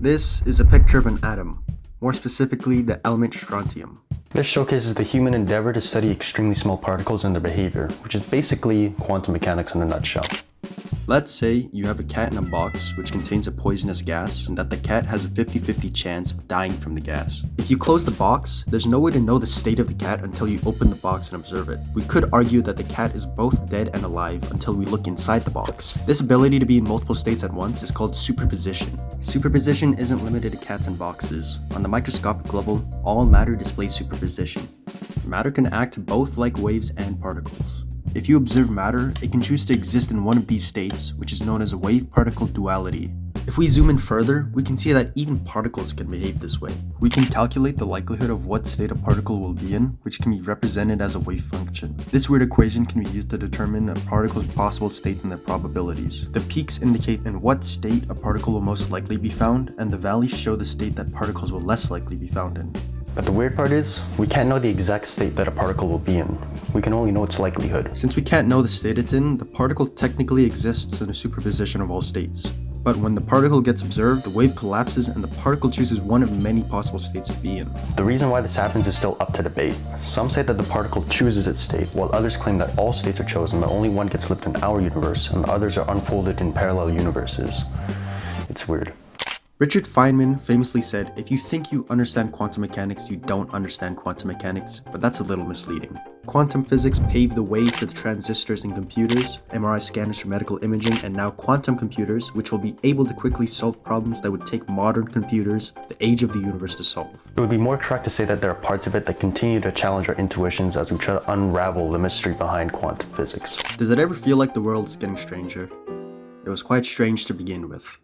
This is a picture of an atom, more specifically the element strontium. This showcases the human endeavor to study extremely small particles and their behavior, which is basically quantum mechanics in a nutshell. Let's say you have a cat in a box which contains a poisonous gas and that the cat has a 50-50 chance of dying from the gas. If you close the box, there's no way to know the state of the cat until you open the box and observe it. We could argue that the cat is both dead and alive until we look inside the box. This ability to be in multiple states at once is called superposition. Superposition isn't limited to cats and boxes. On the microscopic level, all matter displays superposition. Matter can act both like waves and particles. If you observe matter, it can choose to exist in one of these states, which is known as a wave-particle duality. If we zoom in further, we can see that even particles can behave this way. We can calculate the likelihood of what state a particle will be in, which can be represented as a wave function. This weird equation can be used to determine a particle's possible states and their probabilities. The peaks indicate in what state a particle will most likely be found, and the valleys show the state that particles will less likely be found in. But the weird part is, we can't know the exact state that a particle will be in. We can only know its likelihood. Since we can't know the state it's in, the particle technically exists in a superposition of all states. But when the particle gets observed, the wave collapses and the particle chooses one of many possible states to be in. The reason why this happens is still up to debate. Some say that the particle chooses its state, while others claim that all states are chosen, but only one gets lived in our universe, and the others are unfolded in parallel universes. It's weird. Richard Feynman famously said, if you think you understand quantum mechanics, you don't understand quantum mechanics, but that's a little misleading. Quantum physics paved the way for the transistors in computers, MRI scanners for medical imaging, and now quantum computers, which will be able to quickly solve problems that would take modern computers the age of the universe to solve. It would be more correct to say that there are parts of it that continue to challenge our intuitions as we try to unravel the mystery behind quantum physics. Does it ever feel like the world's getting stranger? It was quite strange to begin with.